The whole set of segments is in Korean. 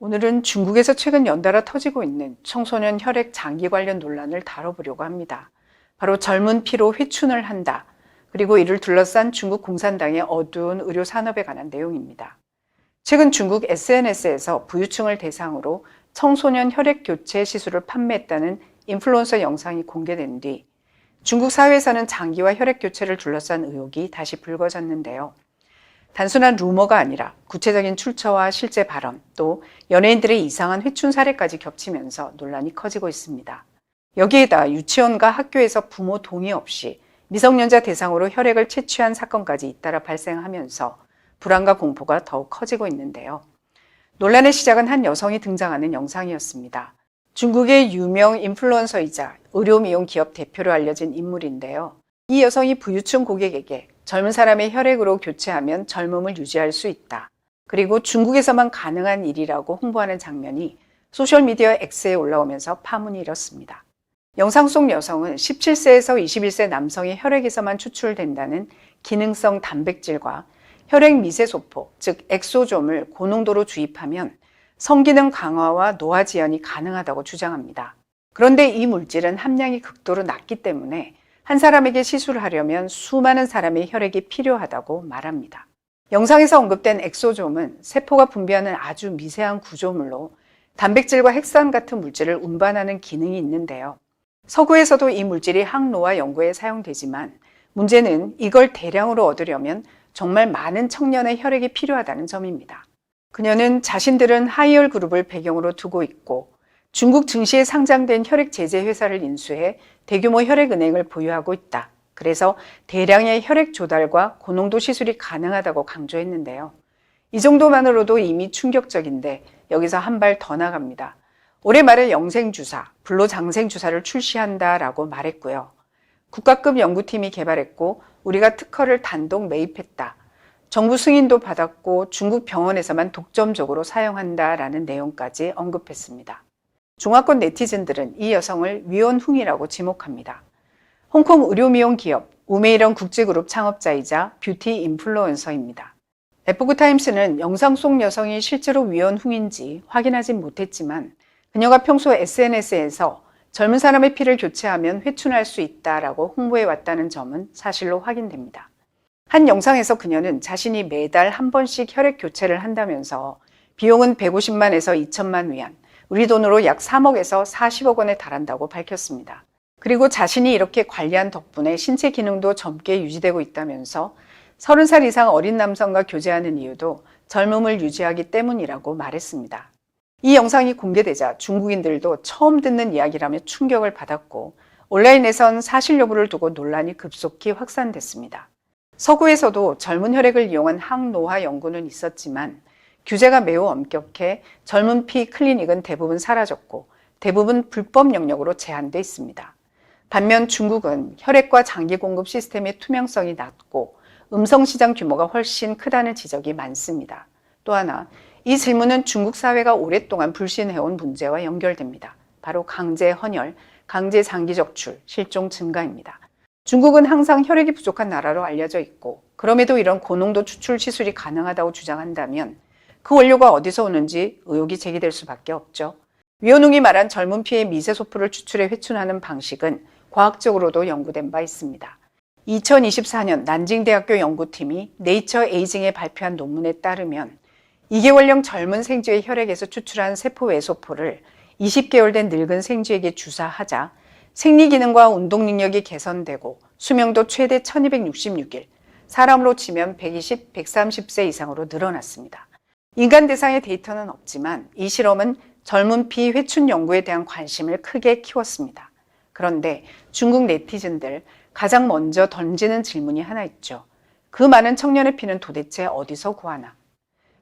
오늘은 중국에서 최근 연달아 터지고 있는 청소년 혈액 장기 관련 논란을 다뤄보려고 합니다. 바로 젊은 피로 회춘을 한다. 그리고 이를 둘러싼 중국 공산당의 어두운 의료 산업에 관한 내용입니다. 최근 중국 SNS에서 부유층을 대상으로 청소년 혈액 교체 시술을 판매했다는 인플루언서 영상이 공개된 뒤 중국 사회에서는 장기와 혈액 교체를 둘러싼 의혹이 다시 불거졌는데요. 단순한 루머가 아니라 구체적인 출처와 실제 발언, 또 연예인들의 이상한 회춘 사례까지 겹치면서 논란이 커지고 있습니다. 여기에다 유치원과 학교에서 부모 동의 없이 미성년자 대상으로 혈액을 채취한 사건까지 잇따라 발생하면서 불안과 공포가 더욱 커지고 있는데요. 논란의 시작은 한 여성이 등장하는 영상이었습니다. 중국의 유명 인플루언서이자 의료미용 기업 대표로 알려진 인물인데요. 이 여성이 부유층 고객에게 젊은 사람의 혈액으로 교체하면 젊음을 유지할 수 있다. 그리고 중국에서만 가능한 일이라고 홍보하는 장면이 소셜미디어 X에 올라오면서 파문이 일었습니다. 영상 속 여성은 17세에서 21세 남성의 혈액에서만 추출된다는 기능성 단백질과 혈액 미세소포, 즉 엑소좀을 고농도로 주입하면 성기능 강화와 노화 지연이 가능하다고 주장합니다. 그런데 이 물질은 함량이 극도로 낮기 때문에 한 사람에게 시술하려면 수많은 사람의 혈액이 필요하다고 말합니다. 영상에서 언급된 엑소좀은 세포가 분비하는 아주 미세한 구조물로 단백질과 핵산 같은 물질을 운반하는 기능이 있는데요. 서구에서도 이 물질이 항노화 연구에 사용되지만 문제는 이걸 대량으로 얻으려면 정말 많은 청년의 혈액이 필요하다는 점입니다. 그녀는 자신들은 하이얼 그룹을 배경으로 두고 있고 중국 증시에 상장된 혈액 제재 회사를 인수해 대규모 혈액은행을 보유하고 있다. 그래서 대량의 혈액 조달과 고농도 시술이 가능하다고 강조했는데요. 이 정도만으로도 이미 충격적인데 여기서 한 발 더 나갑니다. 올해 말에 영생주사, 불로장생주사를 출시한다라고 말했고요. 국가급 연구팀이 개발했고 우리가 특허를 단독 매입했다. 정부 승인도 받았고 중국 병원에서만 독점적으로 사용한다라는 내용까지 언급했습니다. 중화권 네티즌들은 이 여성을 위원흥이라고 지목합니다. 홍콩 의료미용 기업 우메이런 국제그룹 창업자이자 뷰티 인플루언서입니다. 에포크타임스는 영상 속 여성이 실제로 위원흥인지 확인하진 못했지만 그녀가 평소 SNS에서 젊은 사람의 피를 교체하면 회춘할 수 있다라고 홍보해왔다는 점은 사실로 확인됩니다. 한 영상에서 그녀는 자신이 매달 한 번씩 혈액 교체를 한다면서 비용은 150만에서 2천만 위안, 우리 돈으로 약 3억에서 40억 원에 달한다고 밝혔습니다. 그리고 자신이 이렇게 관리한 덕분에 신체 기능도 젊게 유지되고 있다면서 30살 이상 어린 남성과 교제하는 이유도 젊음을 유지하기 때문이라고 말했습니다. 이 영상이 공개되자 중국인들도 처음 듣는 이야기라며 충격을 받았고 온라인에선 사실 여부를 두고 논란이 급속히 확산됐습니다. 서구에서도 젊은 혈액을 이용한 항노화 연구는 있었지만 규제가 매우 엄격해 젊은 피 클리닉은 대부분 사라졌고 대부분 불법 영역으로 제한돼 있습니다. 반면 중국은 혈액과 장기 공급 시스템의 투명성이 낮고 음성 시장 규모가 훨씬 크다는 지적이 많습니다. 또 하나, 이 질문은 중국 사회가 오랫동안 불신해온 문제와 연결됩니다. 바로 강제 헌혈, 강제 장기 적출, 실종 증가입니다. 중국은 항상 혈액이 부족한 나라로 알려져 있고 그럼에도 이런 고농도 추출 시술이 가능하다고 주장한다면 그 원료가 어디서 오는지 의혹이 제기될 수밖에 없죠. 위원웅이 말한 젊은 피의 미세소포를 추출해 회춘하는 방식은 과학적으로도 연구된 바 있습니다. 2024년 난징대학교 연구팀이 네이처 에이징에 발표한 논문에 따르면 2개월령 젊은 생쥐의 혈액에서 추출한 세포 외소포를 20개월 된 늙은 생쥐에게 주사하자 생리 기능과 운동 능력이 개선되고 수명도 최대 1266일, 사람으로 치면 120, 130세 이상으로 늘어났습니다. 인간 대상의 데이터는 없지만 이 실험은 젊은 피 회춘 연구에 대한 관심을 크게 키웠습니다. 그런데 중국 네티즌들 가장 먼저 던지는 질문이 하나 있죠. 그 많은 청년의 피는 도대체 어디서 구하나?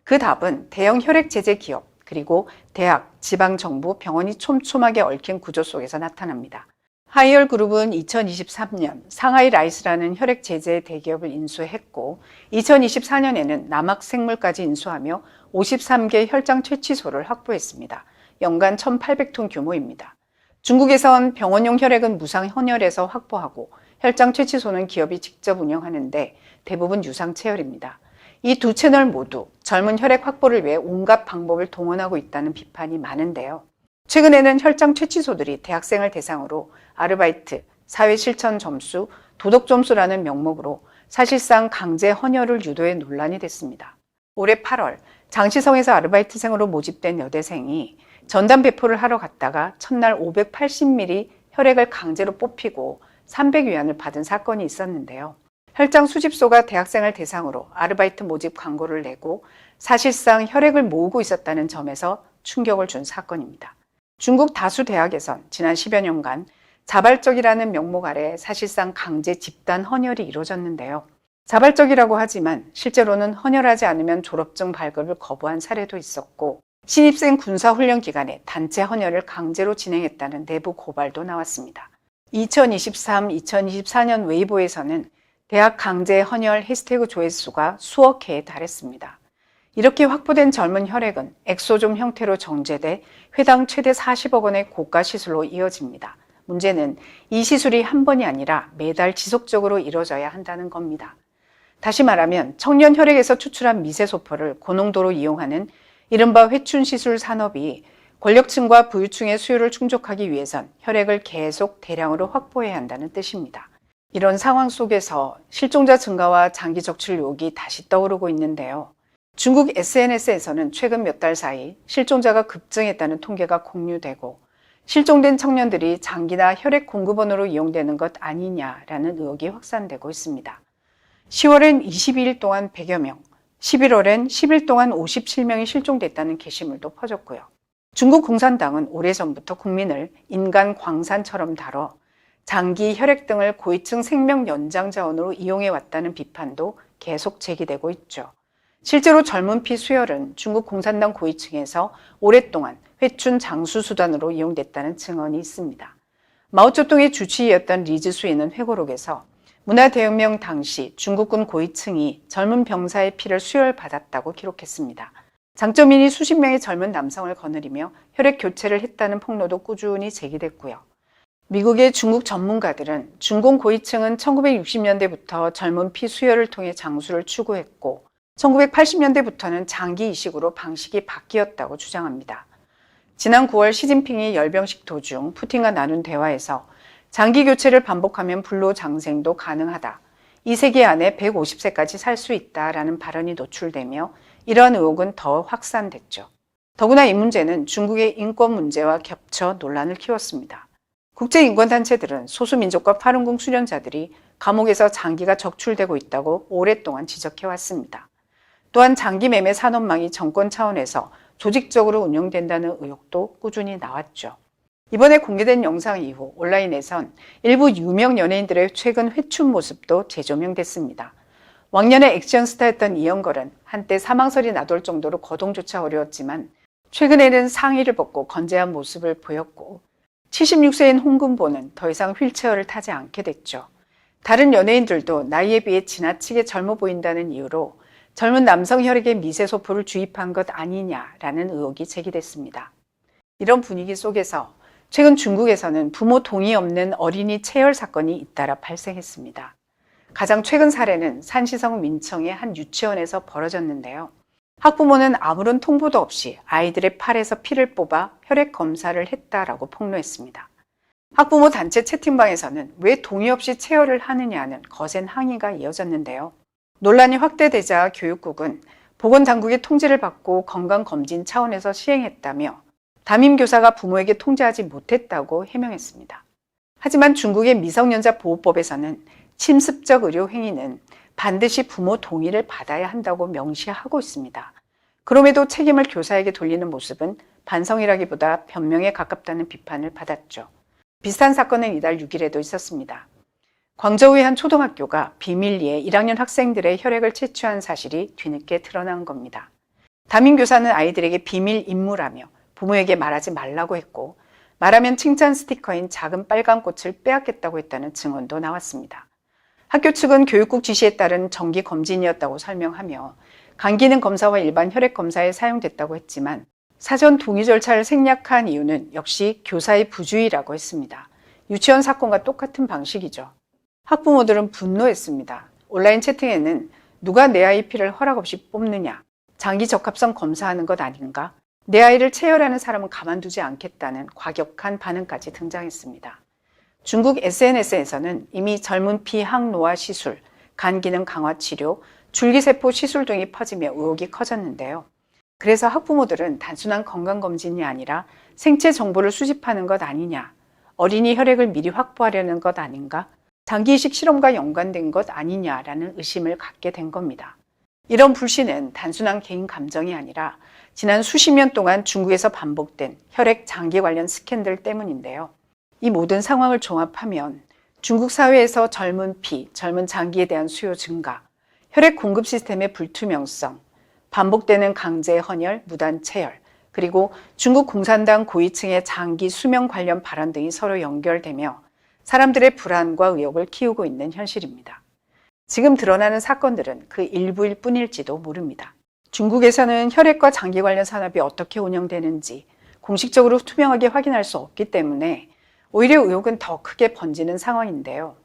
그 답은 대형 혈액 제제 기업, 그리고 대학, 지방정부, 병원이 촘촘하게 얽힌 구조 속에서 나타납니다. 하이얼 그룹은 2023년 상하이 라이스라는 혈액 제제 대기업을 인수했고 2024년에는 남학생물까지 인수하며 53개 혈장 채취소를 확보했습니다. 연간 1,800톤 규모입니다. 중국에선 병원용 혈액은 무상 헌혈에서 확보하고 혈장 채취소는 기업이 직접 운영하는데 대부분 유상 채혈입니다. 이 두 채널 모두 젊은 혈액 확보를 위해 온갖 방법을 동원하고 있다는 비판이 많은데요. 최근에는 혈장 채취소들이 대학생을 대상으로 아르바이트, 사회실천 점수, 도덕 점수라는 명목으로 사실상 강제 헌혈을 유도해 논란이 됐습니다. 올해 8월 장시성에서 아르바이트생으로 모집된 여대생이 전담 배포를 하러 갔다가 첫날 580ml 혈액을 강제로 뽑히고 300위안을 받은 사건이 있었는데요. 혈장 수집소가 대학생을 대상으로 아르바이트 모집 광고를 내고 사실상 혈액을 모으고 있었다는 점에서 충격을 준 사건입니다. 중국 다수 대학에선 지난 10여 년간 자발적이라는 명목 아래 사실상 강제 집단 헌혈이 이루어졌는데요. 자발적이라고 하지만 실제로는 헌혈하지 않으면 졸업증 발급을 거부한 사례도 있었고 신입생 군사훈련 기간에 단체 헌혈을 강제로 진행했다는 내부 고발도 나왔습니다. 2023-2024년 웨이보에서는 대학 강제 헌혈 해시태그 조회수가 수억 회에 달했습니다. 이렇게 확보된 젊은 혈액은 엑소좀 형태로 정제돼 회당 최대 40억 원의 고가 시술로 이어집니다. 문제는 이 시술이 한 번이 아니라 매달 지속적으로 이루어져야 한다는 겁니다. 다시 말하면 청년 혈액에서 추출한 미세소포를 고농도로 이용하는 이른바 회춘시술 산업이 권력층과 부유층의 수요를 충족하기 위해선 혈액을 계속 대량으로 확보해야 한다는 뜻입니다. 이런 상황 속에서 실종자 증가와 장기 적출 의혹이 다시 떠오르고 있는데요. 중국 SNS에서는 최근 몇 달 사이 실종자가 급증했다는 통계가 공유되고 실종된 청년들이 장기나 혈액 공급원으로 이용되는 것 아니냐라는 의혹이 확산되고 있습니다. 10월엔 22일 동안 100여 명, 11월엔 10일 동안 57명이 실종됐다는 게시물도 퍼졌고요. 중국 공산당은 오래전부터 국민을 인간 광산처럼 다뤄 장기 혈액 등을 고위층 생명 연장 자원으로 이용해 왔다는 비판도 계속 제기되고 있죠. 실제로 젊은 피 수혈은 중국 공산당 고위층에서 오랫동안 회춘 장수 수단으로 이용됐다는 증언이 있습니다. 마오쩌둥의 주치의였던 리즈수이는 회고록에서 문화대혁명 당시 중국군 고위층이 젊은 병사의 피를 수혈받았다고 기록했습니다. 장쩌민이 수십 명의 젊은 남성을 거느리며 혈액 교체를 했다는 폭로도 꾸준히 제기됐고요. 미국의 중국 전문가들은 중공 고위층은 1960년대부터 젊은 피 수혈을 통해 장수를 추구했고 1980년대부터는 장기 이식으로 방식이 바뀌었다고 주장합니다. 지난 9월 시진핑이 열병식 도중 푸틴과 나눈 대화에서 장기 교체를 반복하면 불로장생도 가능하다. 이 세기 안에 150세까지 살 수 있다라는 발언이 노출되며 이러한 의혹은 더 확산됐죠. 더구나 이 문제는 중국의 인권 문제와 겹쳐 논란을 키웠습니다. 국제인권단체들은 소수민족과 파룬궁 수련자들이 감옥에서 장기가 적출되고 있다고 오랫동안 지적해왔습니다. 또한 장기 매매 산업망이 정권 차원에서 조직적으로 운영된다는 의혹도 꾸준히 나왔죠. 이번에 공개된 영상 이후 온라인에선 일부 유명 연예인들의 최근 회춘 모습도 재조명됐습니다. 왕년의 액션 스타였던 이영걸은 한때 사망설이 나돌 정도로 거동조차 어려웠지만 최근에는 상의를 벗고 건재한 모습을 보였고 76세인 홍금보는 더 이상 휠체어를 타지 않게 됐죠. 다른 연예인들도 나이에 비해 지나치게 젊어 보인다는 이유로 젊은 남성 혈액에 미세소포를 주입한 것 아니냐라는 의혹이 제기됐습니다. 이런 분위기 속에서 최근 중국에서는 부모 동의 없는 어린이 체혈 사건이 잇따라 발생했습니다. 가장 최근 사례는 산시성 민청의 한 유치원에서 벌어졌는데요. 학부모는 아무런 통보도 없이 아이들의 팔에서 피를 뽑아 혈액 검사를 했다라고 폭로했습니다. 학부모 단체 채팅방에서는 왜 동의 없이 체혈을 하느냐는 거센 항의가 이어졌는데요. 논란이 확대되자 교육국은 보건당국의 통지를 받고 건강검진 차원에서 시행했다며 담임교사가 부모에게 통지하지 못했다고 해명했습니다. 하지만 중국의 미성년자 보호법에서는 침습적 의료 행위는 반드시 부모 동의를 받아야 한다고 명시하고 있습니다. 그럼에도 책임을 교사에게 돌리는 모습은 반성이라기보다 변명에 가깝다는 비판을 받았죠. 비슷한 사건은 이달 6일에도 있었습니다. 광저우의 한 초등학교가 비밀리에 1학년 학생들의 혈액을 채취한 사실이 뒤늦게 드러난 겁니다. 담임교사는 아이들에게 비밀 임무라며 부모에게 말하지 말라고 했고 말하면 칭찬 스티커인 작은 빨간 꽃을 빼앗겠다고 했다는 증언도 나왔습니다. 학교 측은 교육국 지시에 따른 정기 검진이었다고 설명하며 간기능 검사와 일반 혈액 검사에 사용됐다고 했지만 사전 동의 절차를 생략한 이유는 역시 교사의 부주의라고 했습니다. 유치원 사건과 똑같은 방식이죠. 학부모들은 분노했습니다. 온라인 채팅에는 누가 내 아이 피를 허락 없이 뽑느냐? 장기 적합성 검사하는 것 아닌가? 내 아이를 체혈하는 사람은 가만두지 않겠다는 과격한 반응까지 등장했습니다. 중국 SNS에서는 이미 젊은 피 항노화 시술, 간 기능 강화 치료, 줄기세포 시술 등이 퍼지며 의혹이 커졌는데요. 그래서 학부모들은 단순한 건강검진이 아니라 생체 정보를 수집하는 것 아니냐, 어린이 혈액을 미리 확보하려는 것 아닌가, 장기이식 실험과 연관된 것 아니냐라는 의심을 갖게 된 겁니다. 이런 불신은 단순한 개인 감정이 아니라 지난 수십 년 동안 중국에서 반복된 혈액 장기 관련 스캔들 때문인데요. 이 모든 상황을 종합하면 중국 사회에서 젊은 피, 젊은 장기에 대한 수요 증가, 혈액 공급 시스템의 불투명성, 반복되는 강제 헌혈, 무단 체혈, 그리고 중국 공산당 고위층의 장기 수명 관련 발언 등이 서로 연결되며 사람들의 불안과 의혹을 키우고 있는 현실입니다. 지금 드러나는 사건들은 그 일부일 뿐일지도 모릅니다. 중국에서는 혈액과 장기 관련 산업이 어떻게 운영되는지 공식적으로 투명하게 확인할 수 없기 때문에 오히려 의혹은 더 크게 번지는 상황인데요.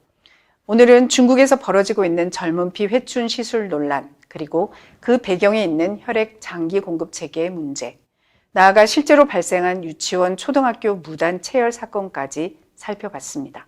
오늘은 중국에서 벌어지고 있는 젊은 피 회춘 시술 논란, 그리고 그 배경에 있는 혈액 장기 공급 체계의 문제, 나아가 실제로 발생한 유치원, 초등학교 무단 체혈 사건까지 살펴봤습니다.